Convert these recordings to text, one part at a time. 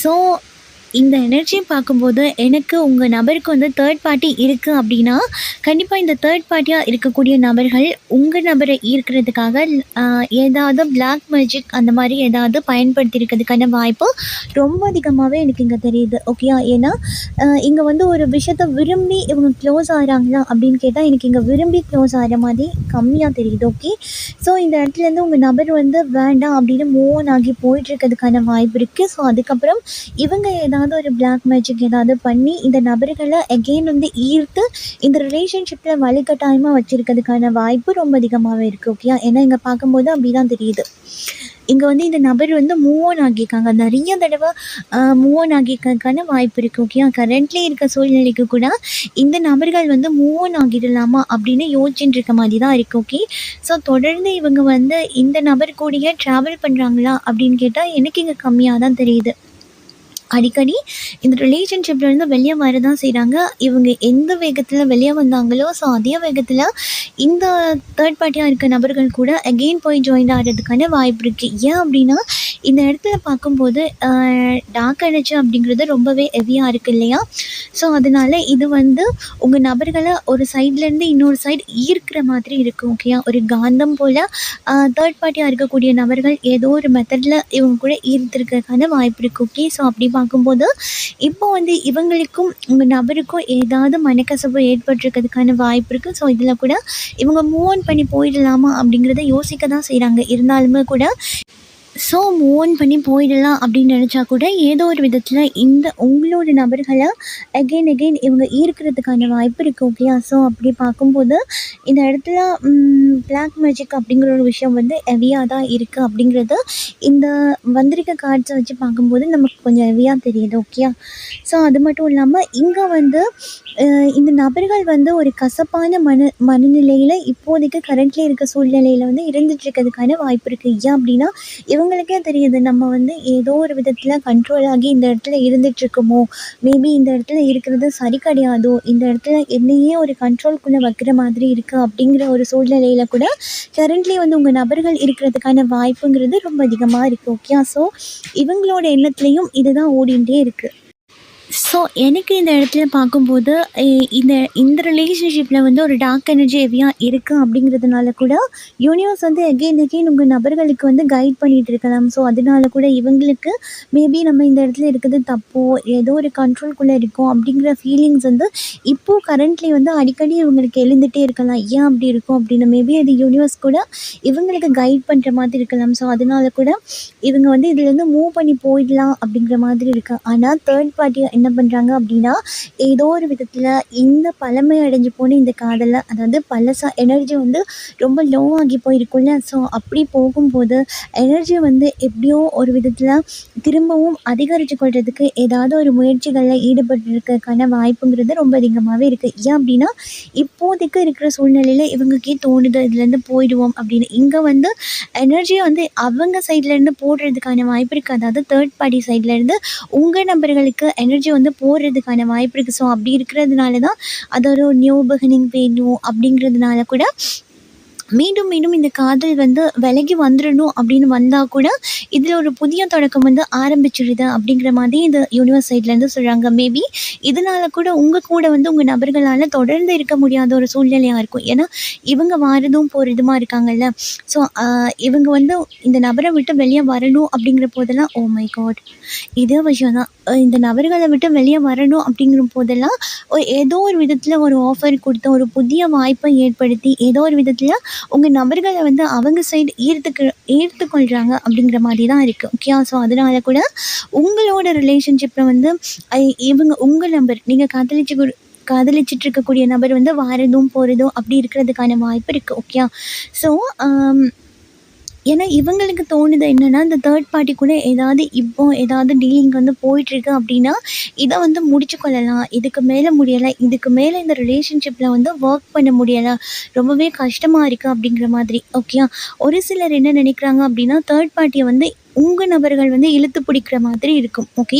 So, இந்த எனர்ஜிய பார்க்கும்போது, எனக்கு உங்க நபருக்கு வந்து தேர்ட் பார்ட்டி இருக்கு அப்டின்னா, கண்டிப்பா இந்த தேர்ட் பார்ட்டியா இருக்கக்கூடிய நபர்கள், உங்க நபர ஈர்க்கிறதுக்காக அ ஏதாவது பிளாக் மேஜிக் அந்த மாரி ஏதாவது பயன்படுத்தியிருக்கிறதுக்கான வாய்ப்பு ரொம்ப அதிகமாவே எனக்கு இங்க தெரியுது. ஓகேயா? ஏன்னா, இங்க வந்து ஒரு விஷயத்த விரும்பி இவங்க க்ளோஸ் ஆகுறாங்களா அப்டின்னு கேட்டா, எனக்கு இங்க விரும்பி க்ளோஸ் ஆகுற மாரி கம்மியா தெரியுது. ஓகே. ஸோ, இந்த இடத்துலேருந்து உங்க நபர் வந்து வேண்டாம் அப்டின்னு மூவ் ஆன் ஆகி போயிட்டுருக்கிறதுக்கான வாய்ப்பு இருக்கு. ஸோ, அதுக்கப்புறம் இவங்க ஏதாவது ஒரு பிளாக் மேஜிக் ஏதாவது பண்ணி இந்த நபர்கள அகெயின் வந்து ஈர்த்து இந்த ரிலேஷன்ஷிப்ல வலுக்கட்டாயமா வச்சிருக்கிறதுக்கான வாய்ப்பு ரொம்ப அதிகமாவே இருக்கு. ஓகேயா? ஏன்னா இங்க பார்க்கும்போது அப்படிதான் தெரியுது. இங்க வந்து இந்த நபர் வந்து மூவ் ஆன் ஆகியிருக்காங்க. நெறைய தடவ மூவ் ஆன் ஆகியிருக்கிறதுக்கான வாய்ப்பு இருக்கு. ஓகேயா? கரண்ட்லி இருக்க சூழ்நிலைக்கு கூட இந்த நபர்கள் வந்து மூவ் ஆன் ஆகிடலாமா அப்படின்னு யோசிச்சுட்டு இருக்க மாரி தான் இருக்கு. ஓகே. ஸோ தொடர்ந்து இவங்க வந்து இந்த நபர் கூடயே ட்ராவல் பண்றாங்களா அப்படின்னு கேட்டா எனக்கு இங்க கம்மியா தான் தெரியுது. அடிக்கடி இந்த ரிலேஷன்ஷிப்லேருந்து வெளிய வர தான் செய்கிறாங்க. இவங்க எந்த வேகத்தில வெளிய வந்தாங்களோ, ஸோ அதே வேகத்தில இந்த தேர்ட் பார்ட்டியா இருக்க நபர்கள் கூட அகெயின் போய் ஜாயின் ஆகுறதுக்கான வாய்ப்பு இருக்கு. ஏன் அப்டின்னா, இந்த இடத்துல பார்க்கும்போது டார்க் எனர்ஜி அப்படிங்கிறது ரொம்பவே ஹெவியா இருக்கு இல்லையா? ஸோ அதனால இது வந்து உங்க நபர்கள ஒரு சைட்லேருந்து இன்னொரு சைடு ஈர்க்கிற மாதிரி இருக்கு. ஓகேயா? ஒரு காந்தம் போல தேர்ட் பார்ட்டியா இருக்கக்கூடிய நபர்கள் ஏதோ ஒரு மெத்தட்ல இவங்க கூட ஈர்த்திருக்கிறதுக்கான வாய்ப்பு இருக்கு. ஓகே. ஸோ அப்படி பார்க்கும்போது, இப்போ வந்து இவங்களுக்கும் உங்க நபருக்கும் ஏதாவது மனக்கசப்பு ஏற்பட்டிருக்கிறதுக்கான வாய்ப்பு இருக்கு. ஸோ இதில கூட இவங்க மூவ் ஆன் பண்ணி போயிடலாமா அப்படிங்கிறத யோசிக்க தான் செய்றாங்க. இருந்தாலுமே கூட ஸோ மூவ் ஆன் பண்ணி போயிடலாம் அப்படின்னு நினச்சா கூட ஏதோ ஒரு விதத்தில் இந்த உங்களோட நபர்கள அகெயின் அகெயின் இவங்க ஈர்க்கிறதுக்கான வாய்ப்பு இருக்குது. ஓகேயா? ஸோ அப்படி பார்க்கும்போது இந்த இடத்துல பிளாக் மேஜிக் அப்படிங்கிற ஒரு விஷயம் வந்து ஹெவியாக தான் இருக்குது அப்படிங்கிறது இந்த வந்திருக்க கார்ட்ஸை வச்சு பார்க்கும்போது நமக்கு கொஞ்சம் ஹெவியாக தெரியுது. ஓகேயா? ஸோ அது மட்டும் இல்லாமல் இங்கே வந்து இந்த நபர்கள் வந்து ஒரு கசப்பான மனநிலையில் இப்போதைக்கு கரண்ட்லி இருக்க சூழ்நிலையில் வந்து இருந்துகிட்ருக்கிறதுக்கான வாய்ப்பு இருக்குது. ஏன் அப்படின்னா இவங்களுக்கே தெரியுது நம்ம வந்து ஏதோ ஒரு விதத்தில் கண்ட்ரோல் ஆகி இந்த இடத்துல இருந்துகிட்ருக்கோமோ, மேபி இந்த இடத்துல இருக்கிறது சரி கிடையாதோ, இந்த இடத்துல என்னையே ஒரு கண்ட்ரோல்குள்ளே வைக்கிற மாதிரி இருக்குது அப்படிங்கிற ஒரு சூழ்நிலையில் கூட கரண்ட்லி வந்து உங்கள் நபர்கள் இருக்கிறதுக்கான வாய்ப்புங்கிறது ரொம்ப அதிகமாக இருக்குது. ஓகே. ஸோ இவங்களோட எண்ணத்துலேயும் இதுதான் ஓடிண்டே இருக்குது. ஸோ, எனக்கு இந்த இடத்துல பார்க்கும்போது, எ இந்த இந்த ரிலேஷன்ஷிப்பில வந்து ஒரு டார்க் எனர்ஜி ஹெவியா இருக்கு அப்படிங்கிறதுனால கூட, யூனிவர்ஸ் வந்து எகெயின் எகெயின் உங்க நபர்களுக்கு வந்து கைட் பண்ணிட்டு இருக்கலாம். ஸோ, அதனால கூட இவங்களுக்கு மேபி நம்ம இந்த இடத்துல இருக்கிறது தப்போ, ஏதோ ஒரு கண்ட்ரோல்குள்ளே இருக்கோம் அப்படிங்கிற ஃபீலிங்ஸ் வந்து இப்போ கரண்ட்லி வந்து அடிக்கடி இவங்களுக்கு எழுந்துட்டே இருக்கலாம். ஏன் அப்படி இருக்கும் அப்படின்னு மேபி அது யூனிவர்ஸ் கூட இவங்களுக்கு கைட் பண்ணுற மாதிரி இருக்கலாம். ஸோ, அதனால கூட இவங்க வந்து இதுலேருந்து மூவ் பண்ணி போயிடலாம் அப்படிங்கிற மாதிரி இருக்கு. ஆனா தேர்ட் பார்ட்டி என்ன பண்ணுறாங்க அப்படின்னா, ஏதோ ஒரு விதத்தில் இந்த பழமை அடைஞ்சு போன இந்த காதல அதாவது பழசா எனர்ஜி வந்து ரொம்ப லோ ஆகி போயிருக்கும்ல. ஸோ அப்படி போகும்போது எனர்ஜி வந்து எப்படியோ ஒரு விதத்தில் திரும்பவும் அதிகரித்து கொள்றதுக்கு ஏதாவது ஒரு முயற்சிகளில் ஈடுபட்டிருக்கிறதுக்கான வாய்ப்புங்கிறது ரொம்ப அதிகமாகவே இருக்குது. ஏன் அப்படின்னா, இப்போதைக்கு இருக்கிற சூழ்நிலையில் இவங்களுக்கே தோணுது இதுலேருந்து போயிடுவோம் அப்படின்னு. இங்கே வந்து எனர்ஜியை வந்து அவங்க சைட்லேருந்து போடுறதுக்கான வாய்ப்பு இருக்குது. அதாவது தேர்ட் பார்ட்டி சைட்லேருந்து உங்கள் நபர்களுக்கு எனர்ஜி வந்து போடுறதுக்கான வாய்ப்பு இருக்குது. ஸோ அப்படி இருக்கிறதுனால தான் அது ஒரு நியூ பிகினிங் வேணும் அப்படிங்கிறதுனால கூட மீண்டும் மீண்டும் இந்த காதல் வந்து விலகி வந்துடணும் அப்படின்னு வந்தால் கூட இதில் ஒரு புதிய தொடக்கம் வந்து ஆரம்பிச்சிடுது அப்படிங்கிற மாதிரி இந்த யூனிவர்ஸ் சைட்லேருந்து சொல்கிறாங்க. மேபி இதனால கூட உங்கள் கூட வந்து உங்கள் நபர்களால் தொடர்ந்து இருக்க முடியாத ஒரு சூழ்நிலையாக இருக்கும். ஏன்னா இவங்க வாரதும் போகிறதுமா இருக்காங்கல்ல. ஸோ இவங்க வந்து இந்த நபரை விட்டு வெளியே வரணும் அப்படிங்கிற போதெல்லாம் ஓ மை காட் இதே விஷயம் தான். இந்த நபர்களை விட்டு வெளியே வரணும் அப்படிங்கிற போதெல்லாம் ஏதோ ஒரு விதத்தில் ஒரு ஆஃபர் கொடுத்து ஒரு புதிய வாய்ப்பை ஏற்படுத்தி ஏதோ ஒரு விதத்தில் உங்கள் நபர்களை வந்து அவங்க சைடு ஈர்த்துக்கொள்கிறாங்க அப்படிங்கிற மாதிரி தான் இருக்குது. ஓகே. ஸோ அதனால கூட உங்களோட ரிலேஷன்ஷிப்பில் வந்து இவங்க உங்கள் நபர் நீங்கள் காதலிச்சிட்டு இருக்கக்கூடிய நபர் வந்து வாரதும் போகிறதும் அப்படி இருக்கிறதுக்கான வாய்ப்பு இருக்குது. ஓகே. ஸோ ஏன்னா இவங்களுக்கு தோணுது என்னென்னா இந்த தேர்ட் பார்ட்டி கூட ஏதாவது டீலிங் வந்து போயிட்டுருக்கு அப்படின்னா இதை வந்து முடிச்சு கொள்ளலாம். இதுக்கு மேலே முடியலை, இதுக்கு மேலே இந்த ரிலேஷன்ஷிப்பில் வந்து ஒர்க் பண்ண முடியலை, ரொம்பவே கஷ்டமாக இருக்குது அப்படிங்கிற மாதிரி. ஓகே. ஒரு சிலர் என்ன நினைக்கிறாங்க அப்படின்னா தேர்ட் பார்ட்டியை வந்து உங்கள் நபர்கள் வந்து இழுத்து பிடிக்கிற மாதிரி இருக்கும். ஓகே.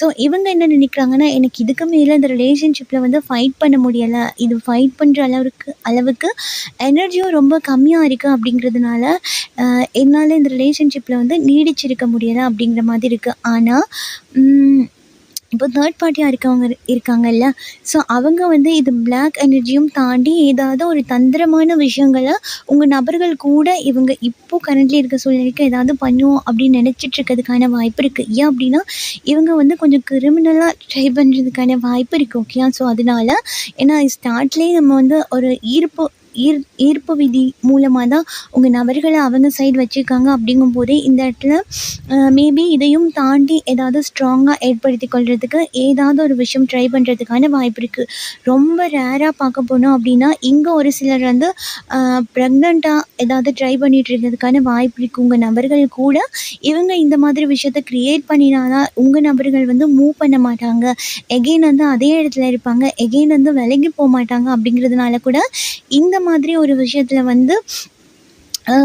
ஸோ இவங்க என்ன நினைக்கிறாங்கன்னா, எனக்கு இதுக்கு மேலே இந்த ரிலேஷன்ஷிப்பில் வந்து ஃபைட் பண்ண முடியலை, இது ஃபைட் பண்ணுற அளவுக்கு எனர்ஜியும் ரொம்ப கம்மியாக இருக்குது அப்படிங்கிறதுனால என்னால் இந்த ரிலேஷன்ஷிப்பில் வந்து நீடிச்சிருக்க முடியலை அப்படிங்கிற மாதிரி இருக்குது. ஆனால் இப்போ தேர்ட் பார்ட்டியாக இருக்காங்கல்ல, ஸோ அவங்க வந்து இது பிளாக் எனர்ஜியும் தாண்டி ஏதாவது ஒரு தந்திரமான விஷயங்களை உங்கள் நபர்கள் கூட இவங்க இப்போ கரண்ட்லி இருக்க சூழ்நிலைக்கு ஏதாவது பண்ணுவோம் அப்படின்னு நினச்சிட்டு இருக்கிறதுக்கான வாய்ப்பு இருக்குது. ஏன் அப்படின்னா இவங்க வந்து கொஞ்சம் கிரிமினலாக ட்ரை பண்ணுறதுக்கான வாய்ப்பு இருக்குது. ஓகே. ஸோ அதனால ஏன்னா ஸ்டார்ட்லேயே நம்ம வந்து ஒரு ஈர்ப்பு விதி மூலமாக தான் உங்கள் நபர்களை அவங்க சைடு வச்சுருக்காங்க. அப்படிங்கும்போதே இந்த இடத்துல மேபி இதையும் தாண்டி ஏதாவது ஸ்ட்ராங்காக ஏற்படுத்தி கொள்றதுக்கு ஏதாவது ஒரு விஷயம் ட்ரை பண்ணுறதுக்கான வாய்ப்பு இருக்குது. ரொம்ப ரேராக பார்க்க போனோம் அப்படின்னா இங்கே ஒரு சிலர் வந்து ப்ரெக்னெண்ட்டாக ஏதாவது ட்ரை பண்ணிகிட்டு இருக்கிறதுக்கான வாய்ப்பு இருக்குது. உங்கள் நபர்கள் கூட இவங்க இந்த மாதிரி விஷயத்த க்ரியேட் பண்ணினாதான் உங்கள் நபர்கள் வந்து மூவ் பண்ண மாட்டாங்க, எகெயின் வந்து அதே இடத்துல இருப்பாங்க, எகெயின் வந்து விலகி போக மாட்டாங்க. அப்படிங்கிறதுனால கூட இந்த மாதிரி ஒரு விஷயத்தில் வந்து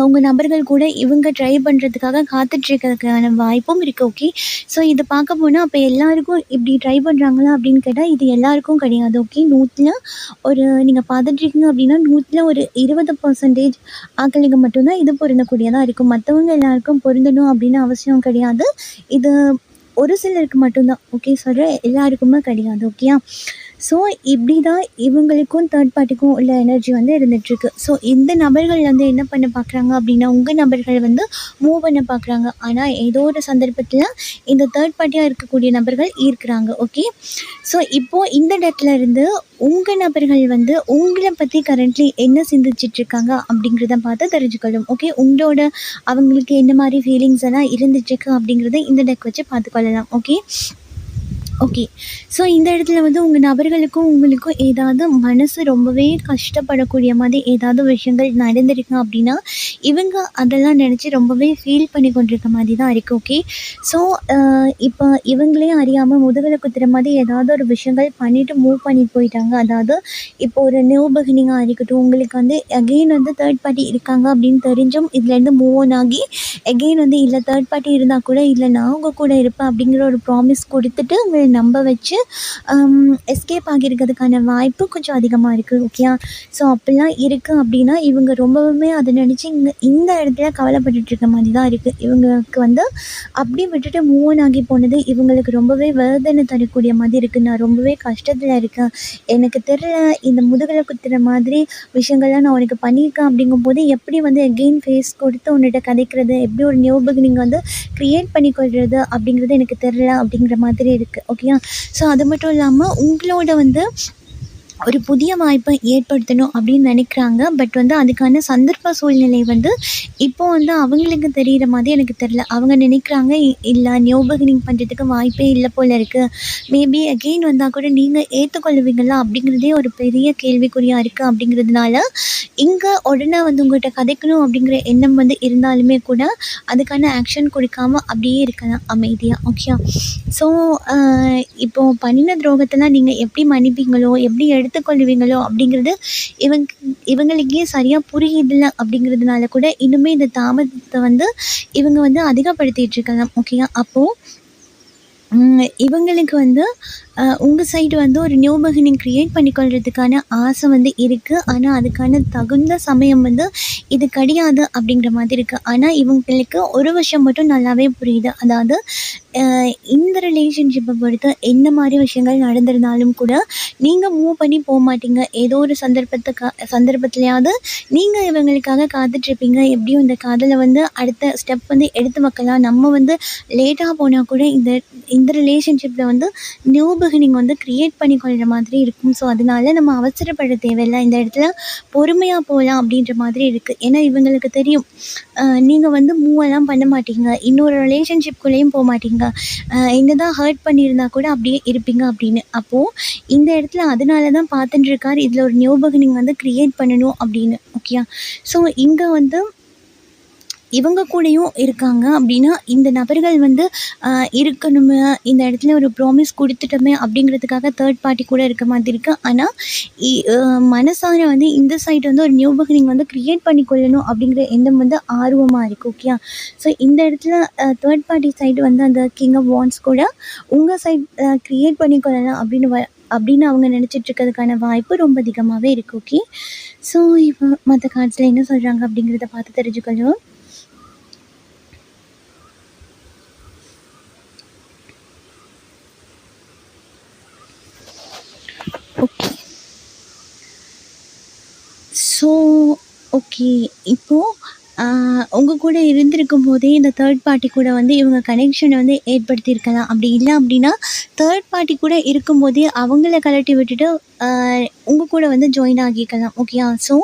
உங்கள் நபர்கள் கூட இவங்க ட்ரை பண்ணுறதுக்காக காத்துட்ருக்கிறதுக்கான வாய்ப்பும் இருக்குது. ஓகே. ஸோ இதை பார்க்க போனால் அப்போ எல்லாருக்கும் இப்படி ட்ரை பண்ணுறாங்களா அப்படின்னு கேட்டால் இது எல்லாருக்கும் கிடையாது. ஓகே. 100ல் ஒரு நீங்கள் பார்த்துட்ருக்கீங்க அப்படின்னா 100ல் ஒரு 20% ஆட்களுக்கு மட்டும்தான் இது பொருந்தக்கூடியதாக இருக்கும். மற்றவங்க எல்லாருக்கும் பொருந்தணும் அப்படின்னு அவசியம் கிடையாது. இது ஒரு சிலருக்கு மட்டும்தான். ஓகே. சொல்கிறேன், எல்லாருக்குமே கிடையாது. ஓகேயா. ஸோ இப்படி தான் இவங்களுக்கும் தேர்ட் பார்ட்டிக்கும் உள்ள எனர்ஜி வந்து இருந்துகிட்ருக்கு. ஸோ இந்த நபர்கள் வந்து என்ன பண்ண பார்க்குறாங்க அப்படின்னா உங்கள் நபர்கள் வந்து மூவ் பண்ண பார்க்குறாங்க. ஆனால் ஏதோ ஒரு சந்தர்ப்பத்தில் இந்த தேர்ட் பார்ட்டியாக இருக்கக்கூடிய நபர்கள் ஈர்க்கிறாங்க. ஓகே. ஸோ இப்போது இந்த இடத்துல இருந்து உங்கள் நபர்கள் வந்து உங்களை பற்றி கரண்ட்லி என்ன சிந்திச்சிட்ருக்காங்க அப்படிங்கிறத பார்த்து தெரிஞ்சுக்கணும். ஓகே. அவங்களுக்கு என்ன மாதிரி ஃபீலிங்ஸ் எல்லாம் இருந்துட்டுருக்கு அப்படிங்கிறத இந்த டெக் வச்சு பார்த்துக்கொள்ளலாம். ஓகே. ஓகே. ஸோ இந்த இடத்துல வந்து உங்கள் நபர்களுக்கும் உங்களுக்கும் ஏதாவது மனசு ரொம்பவே கஷ்டப்படக்கூடிய மாதிரி ஏதாவது விஷயங்கள் நடந்திருக்கு அப்படின்னா இவங்க அதெல்லாம் நினச்சி ரொம்பவே ஃபீல் பண்ணி கொண்டிருக்க மாதிரி தான் இருக்குது. ஓகே. ஸோ இப்போ இவங்களே அறியாமல் முதுகில் குத்துற மாதிரி ஏதாவது ஒரு விஷயங்கள் பண்ணிவிட்டு மூவ் பண்ணிட்டு போயிட்டாங்க. அதாவது இப்போ ஒரு நியூ பிகினிங்காக இருக்கட்டும், உங்களுக்கு வந்து அகெயின் வந்து தேர்ட் பார்ட்டி இருக்காங்க அப்படின்னு தெரிஞ்சும் இதுலேருந்து மூவ் ஆன் ஆகி எகெயின் வந்து இல்லை தேர்ட் பார்ட்டி இருந்தால் கூட இல்லை நான் உங்கள் கூட இருப்பேன் அப்படிங்கிற ஒரு ப்ராமிஸ் கொடுத்துட்டு உங்களை நம்ப வச்சு எஸ்கேப் ஆகியிருக்கிறதுக்கான வாய்ப்பு கொஞ்சம் அதிகமாக இருக்குது. ஓகே. ஸோ அப்படிலாம் இருக்குது அப்படின்னா இவங்க ரொம்பவுமே அதை நினச்சி இந்த இடத்துல கவலைப்பட்டுருக்க மாதிரி தான் இருக்குது. இவங்களுக்கு வந்து அப்படி விட்டுட்டு மூவ் ஆன் ஆகி போனது இவங்களுக்கு ரொம்பவே வேதனை தரக்கூடிய மாதிரி இருக்குது. நான் ரொம்பவே கஷ்டத்தில் இருக்கேன், எனக்கு தெரியல இந்த முதுகில் குத்துற மாதிரி விஷயங்கள்லாம் நான் உனக்கு பண்ணியிருக்கேன் அப்படிங்கும்போது எப்படி வந்து எகெயின் ஃபேஸ் கொடுத்து உன்னிட்ட கதைக்கிறது, எப்படி ஒரு நியூ பிகினிங் வந்து க்ரியேட் பண்ணிக்கொள்கிறது அப்படிங்கிறது எனக்கு தெரியல அப்படிங்கிற மாதிரி இருக்குது. ஓகேயா. ஸோ அது மட்டும் இல்லாமல் உங்களோட வந்து ஒரு புதிய வாய்ப்பை ஏற்படுத்தணும் அப்படின்னு நினைக்கிறாங்க. பட் வந்து அதுக்கான சந்தர்ப்ப சூழ்நிலை வந்து இப்போ வந்து அவங்களுக்கு தெரிகிற மாதிரி எனக்கு தெரில. அவங்க நினைக்கிறாங்க இல்லை நியூ பிகினிங் பண்ணுறதுக்கு வாய்ப்பே இல்லை போல் இருக்குது, மேபி அகெயின் வந்தால் கூட நீங்கள் ஏற்றுக்கொள்ளுவீங்களா அப்படிங்கிறதே ஒரு பெரிய கேள்விக்குறியாக இருக்குது. அப்படிங்கிறதுனால இங்கே உடனே வந்து உங்கள்கிட்ட கதைக்கணும் அப்படிங்கிற எண்ணம் வந்து இருந்தாலுமே கூட அதுக்கான ஆக்ஷன் கொடுக்காமல் அப்படியே இருக்கலாம் அமைதியாக. ஓகே. ஸோ இப்போது பண்ணின துரோகத்தெல்லாம் நீங்கள் எப்படி மன்னிப்பீங்களோ எப்படி எடுத்துக்கொள்வீங்களோ அப்படிங்கிறது இவங்களுக்கே சரியாக புரியுதில்லை. அப்படிங்கிறதுனால கூட இன்னுமே இந்த தாமதத்தை வந்து இவங்க வந்து அதிகப்படுத்திகிட்டு இருக்கலாம். ஓகேயா. அப்போது இவங்களுக்கு வந்து உங்கள் சைடு வந்து ஒரு நியூ பிகினிங் க்ரியேட் பண்ணிக்கொள்கிறதுக்கான ஆசை வந்து இருக்குது. ஆனால் அதுக்கான தகுந்த சமயம் வந்து இது கிடையாது அப்படிங்கிற மாதிரி இருக்குது. ஆனால் இவங்களுக்கு ஒரு விஷயம் மட்டும் நல்லாவே புரியுது. அதாவது இந்த ரிலேஷன்ஷிப்பை பொறுத்து என்ன மாதிரி விஷயங்கள் நடந்திருந்தாலும் கூட நீங்கள் மூவ் பண்ணி போக மாட்டீங்க. ஏதோ ஒரு சந்தர்ப்பத்துலையாவது நீங்கள் இவங்களுக்காக காத்துட்ருப்பீங்க. எப்படியும் இந்த காதலை வந்து அடுத்த ஸ்டெப் வந்து எடுத்து வைக்கலாம், நம்ம வந்து லேட்டாக போனால் கூட இந்த ரிலேஷன்ஷிப்பில் வந்து நியூ பிகினிங் வந்து க்ரியேட் பண்ணிக்கொள்கிற மாதிரி இருக்கும். ஸோ அதனால நம்ம அவசரப்பட தேவையில்லை, இந்த இடத்துல பொறுமையாக போகலாம் அப்படின்ற மாதிரி இருக்குது. ஏன்னா இவங்களுக்கு தெரியும் நீங்கள் வந்து மூவெல்லாம் பண்ண மாட்டீங்க, இன்னொரு ரிலேஷன்ஷிப்குள்ளேயும் போக மாட்டீங்க, என்ன தான் ஹர்ட் பண்ணியிருந்தா கூட அப்படியே இருப்பீங்க அப்படின்னு. அப்போது இந்த இடத்துல அதனால தான் பார்த்துட்டு இருக்கார் இதில் ஒரு நியூ பிகினிங் வந்து க்ரியேட் பண்ணணும் அப்படின்னு. ஓகே. ஸோ இங்கே வந்து இவங்க கூடயும் இருக்காங்க அப்படின்னா, இந்த நபர்கள் வந்து இருக்கணுமே, இந்த இடத்துல ஒரு ப்ராமிஸ் குடுத்துட்டோமே அப்படிங்கிறதுக்காக தேர்ட் பார்ட்டி கூட இருக்க மாதிரி இருக்கு. ஆனா, இ அ மனசார வந்து இந்த சைடு வந்து ஒரு நியூ பிகினிங் வந்து கிரியேட் பண்ணி கொள்ளணும் அப்படிங்கிற எண்ணம் வந்து ஆர்வமா இருக்கு. ஓகேயா? ஸோ இந்த இடத்துல தேர்ட் பார்ட்டி சைடு வந்து அந்த கிங் ஆஃப் வாண்ட்ஸ் கூட உங்க சைட் கிரியேட் பண்ணி கொள்ளலாம் அப்படின்னு அவங்க நினச்சிட்டு இருக்கிறதுக்கான வாய்ப்பு ரொம்ப அதிகமாவே இருக்கு. ஓகே. ஸோ இப்போ மத்த கார்ட்ஸ்ல என்ன சொல்றாங்க அப்படிங்கிறத பார்த்து தெரிஞ்சுக்கலாம். ஓகே. So okay. இப்போ உங்க கூட இருந்திருக்கும்போதே இந்த தேர்ட் பார்ட்டி கூட வந்து இவங்க கனெக்ஷன வந்து ஏற்படுத்தியிருக்கலாம். அப்படி இல்ல அப்படின்னா, தேர்ட் பார்ட்டி கூட இருக்கும்போதே அவங்கள கழட்டி விட்டுட்டு அ உங்க கூட வந்து ஜாயின் ஆகிக்கலாம். ஓகேயா? ஸோ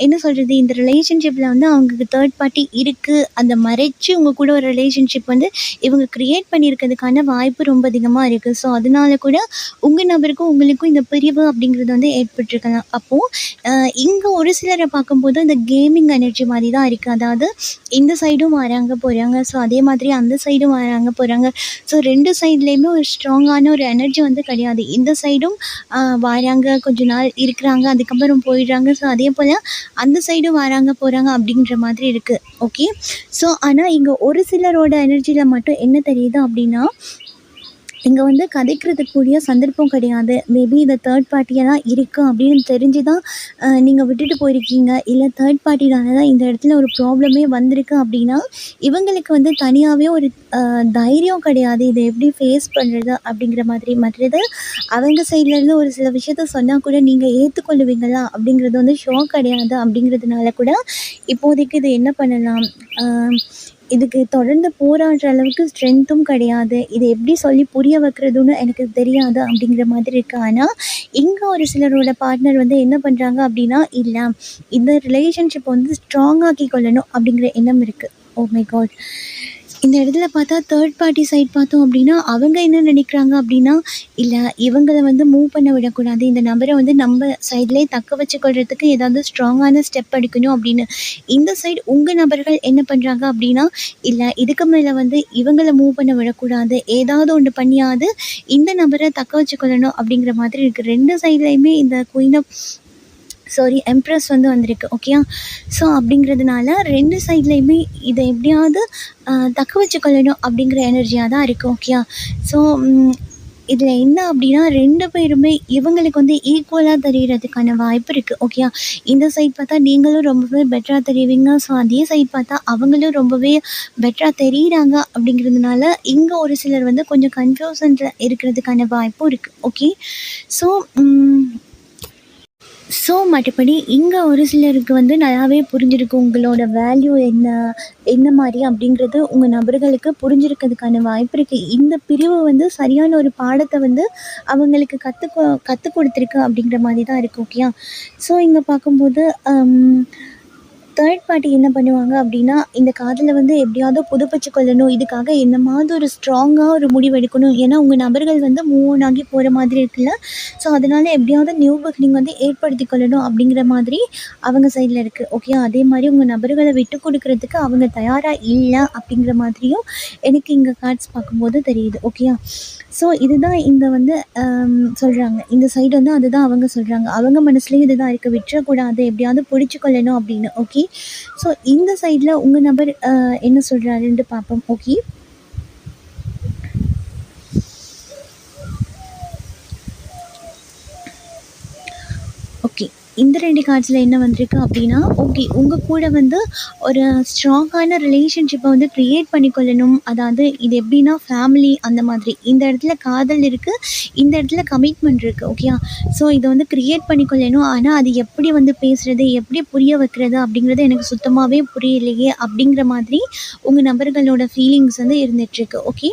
என்ன சொல்றது? இந்த ரிலேஷன்ஷிப்ல வந்து அவங்களுக்கு தேர்ட் பார்ட்டி இருக்கு. அத மறைச்சு உங்க கூட ஒரு ரிலேஷன்ஷிப் வந்து இவங்க கிரியேட் பண்ணியிருக்கிறதுக்கான வாய்ப்பு ரொம்ப அதிகமா இருக்கு. ஸோ அதனால கூட உங்க நபருக்கும் உங்களுக்கும் இந்த பிரிவு அப்படிங்கிறது வந்து ஏற்பட்டிருக்கலாம். அப்போ இங்க ஒரு சிலர பார்க்கும்போது இந்த கேமிங் எனர்ஜி மாரி தான் இருக்கு. அதாவது இந்த சைடும் வராங்க, போறாங்க. ஸோ அதே மாதிரி அந்த சைடும் வராங்க, போறாங்க. ஸோ 2 சைட்லயுமே ஒரு ஸ்ட்ராங்கான ஒரு எனர்ஜி வந்து கிடையாது. இந்த சைடும் வராங்க, கொஞ்ச நாள் இருக்கிறாங்க, அதுக்கப்புறம் போயிடுறாங்க. ஸோ அதேபோல அந்த சைடும் வராங்க, போறாங்க அப்படின்ற மாதிரி இருக்கு. ஓகே. ஸோ ஆனா இங்க ஒரு சிலரோட எனர்ஜில மட்டும் என்ன தெரியுது அப்படின்னா, இங்கே வந்து கதைக்கிறதுக்கு கூடிய சந்தர்ப்பம் கிடையாது. மேபி இந்த தேர்ட் பார்ட்டியாக தான் இருக்குது அப்படின்னு தெரிஞ்சு தான் நீங்கள் விட்டுட்டு போயிருக்கீங்க. இல்லை தேர்ட் பார்ட்டினால தான் இந்த இடத்துல ஒரு ப்ராப்ளமே வந்திருக்கு அப்படின்னா, இவங்களுக்கு வந்து தனியாகவே ஒரு தைரியம் கிடையாது. இதை எப்படி ஃபேஸ் பண்ணுறது அப்படிங்கிற மாதிரி. மற்றது அவங்க சைட்லேருந்து ஒரு சில விஷயத்த சொன்னால் கூட நீங்கள் ஏற்றுக்கொள்ளுவீங்களா அப்படிங்கிறது வந்து ஷோக் கிடையாது. அப்படிங்கிறதுனால கூட இப்போதைக்கு இது என்ன பண்ணலாம், இதுக்கு தொடர்ந்து போராடுற அளவுக்கு ஸ்ட்ரென்த்தும் கிடையாது. இதை எப்படி சொல்லி புரிய வைக்கிறதுன்னு எனக்கு தெரியாது அப்படிங்கிற மாதிரி இருக்கு. ஆனால் இங்கே ஒரு சிலரோட பார்ட்னர் வந்து என்ன பண்ணுறாங்க அப்படின்னா, இல்லை இந்த ரிலேஷன்ஷிப் வந்து ஸ்ட்ராங்காக்கி கொள்ளணும் அப்படிங்கிற எண்ணம் இருக்குது. Oh my God! இந்த இடத்துல பார்த்தா தேர்ட் பார்ட்டி சைட் பார்த்தோம் அப்படின்னா, அவங்க என்ன நினைக்கிறாங்க அப்படின்னா, இல்லை இவங்கள வந்து மூவ் பண்ண விடக்கூடாது. இந்த நபரை வந்து நம்ம சைட்லேயே தக்க வச்சுக்கொள்றதுக்கு ஏதாவது ஸ்ட்ராங்கான ஸ்டெப் எடுக்கணும் அப்படின்னு. இந்த சைடு உங்கள் நபர்கள் என்ன பண்ணுறாங்க அப்படின்னா, இல்லை இதுக்கு மேலே வந்து இவங்கள மூவ் பண்ண விடக்கூடாது. ஏதாவது ஒன்று பண்ணியாவது இந்த நபரை தக்க வச்சுக்கொள்ளணும் அப்படிங்கிற மாதிரி இருக்குது. 2 சைட்லேயுமே இந்த குயின் ஆஃப் எம்ப்ரஸ் வந்து வந்திருக்கு. ஓகேயா? ஸோ அப்படிங்கிறதுனால 2 சைட்லேயுமே இதை எப்படியாவது தக்க வச்சுக்கொள்ளணும் அப்படிங்கிற எனர்ஜியாக தான் இருக்குது. ஓகேயா? ஸோ இதில் என்ன அப்படின்னா 2 பேருமே இவங்களுக்கு வந்து ஈக்குவலாக தெரியறதுக்கான வாய்ப்பு இருக்குது. ஓகேயா? இந்த சைட் பார்த்தா நீங்களும் ரொம்பவே பெட்டராக தெரிவிங்க. ஸோ அதே சைட் பார்த்தா அவங்களும் ரொம்பவே பெட்டராக தெரியுறாங்க. அப்படிங்கிறதுனால இங்கே ஒரு சிலர் வந்து கொஞ்சம் கன்ஃபியூஷனில் இருக்கிறதுக்கான வாய்ப்பும் இருக்குது. ஓகே. ஸோ மற்றபடி இங்கே ஒரு சிலருக்கு வந்து நல்லாவே புரிஞ்சிருக்கு உங்களோட வேல்யூ என்ன மாதிரி அப்படிங்கிறது உங்கள் நபர்களுக்கு புரிஞ்சிருக்கிறதுக்கான வாய்ப்பு இருக்குது. இந்த பிரிவு வந்து சரியான ஒரு பாடத்தை வந்து அவங்களுக்கு கற்றுக் கொடுத்துருக்கு அப்படிங்கிற மாதிரி தான் இருக்குது. ஓகேயா? ஸோ இங்கே பார்க்கும்போது தேர்ட் பார்ட்டி என்ன பண்ணுவாங்க அப்படின்னா, இந்த காதலை வந்து எப்படியாவது புதுப்பிச்சு கொள்ளணும். இதுக்காக என்னமாவது ஒரு ஸ்ட்ராங்காக ஒரு முடிவு எடுக்கணும். ஏன்னா உங்கள் நபர்கள் வந்து மூவ் ஆன் ஆகி போகிற மாதிரி இருக்குல்ல. ஸோ அதனால் எப்படியாவது நியூ பிகினிங் வந்து ஏற்படுத்தி கொள்ளணும் அப்படிங்கிற மாதிரி அவங்க சைடில் இருக்குது. ஓகே. அதே மாதிரி உங்கள் நபர்களை விட்டு கொடுக்கறதுக்கு அவங்க தயாராக இல்லை அப்படிங்கிற மாதிரியும் எனக்கு இங்கே கார்ட்ஸ் பார்க்கும்போது தெரியுது. ஓகேயா? ஸோ இதுதான் இங்கே வந்து சொல்கிறாங்க. இந்த சைடு வந்து அதுதான் அவங்க சொல்கிறாங்க. அவங்க மனசுலேயும் இதுதான் இருக்குது. விட்டுறக்கூடாது, எப்படியாவது பிடிச்சி கொள்ளணும் அப்படின்னு. ஓகே. ஸோ இந்த சைடில் உங்கள் நபர் என்ன சொல்கிறாருன்ட்டு பார்ப்போம். ஓகே. ஓகே. இந்த 2 கார்ட்ஸில் என்ன வந்திருக்கு அப்படின்னா, ஓகே உங்கள் கூட வந்து ஒரு ஸ்ட்ராங்கான ரிலேஷன்ஷிப்பை வந்து க்ரியேட் பண்ணிக்கொள்ளணும். அதாவது இது எப்படின்னா ஃபேமிலி அந்த மாதிரி. இந்த இடத்துல காதல் இருக்குது, இந்த இடத்துல கமிட்மெண்ட் இருக்குது. ஓகேயா? ஸோ இதை வந்து க்ரியேட் பண்ணிக்கொள்ளணும். ஆனால் அது எப்படி வந்து பேசுகிறது, எப்படி புரிய வைக்கிறது அப்படிங்கிறது எனக்கு சுத்தமாகவே புரியலையே அப்படிங்கிற மாதிரி உங்கள் நபர்களோட ஃபீலிங்ஸ் வந்து இருந்துகிட்ருக்கு. ஓகே.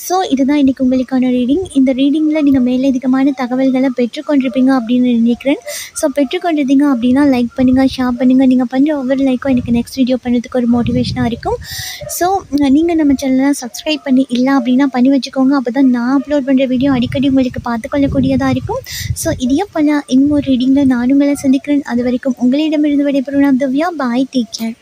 ஸோ இதுதான் இன்றைக்கி உங்களுக்கான ரீடிங். இந்த ரீடிங்கில் நீங்கள் மேலதிகமான தகவல்களை பெற்றுக்கொண்டிருப்பீங்க அப்படின்னு நினைக்கிறேன். ஸோ பெற்றுக்கொண்டிருந்தீங்க அப்படின்னா லைக் பண்ணுங்கள், ஷேர் பண்ணுங்கள். நீங்கள் பண்ணுற ஒவ்வொரு லைக்கும் எனக்கு நெக்ஸ்ட் வீடியோ பண்ணுறதுக்கு ஒரு மோட்டிவேஷனாக இருக்கும். ஸோ நீங்கள் நம்ம சேனலை சப்ஸ்கிரைப் பண்ணி இல்லை அப்படின்னா பண்ணி வச்சுக்கோங்க. அப்போ தான் நான் அப்லோட் பண்ணுற வீடியோ அடிக்கடி உங்களுக்கு பார்த்துக்கொள்ளக்கூடியதாக இருக்கும். ஸோ இதே போல் இன்னொரு ரீடிங்கில் நான் உங்களை சந்திக்கிறேன். அது வரைக்கும் உங்களிடமிருந்து விடைபெறும் திவ்யா. பாய். Take care.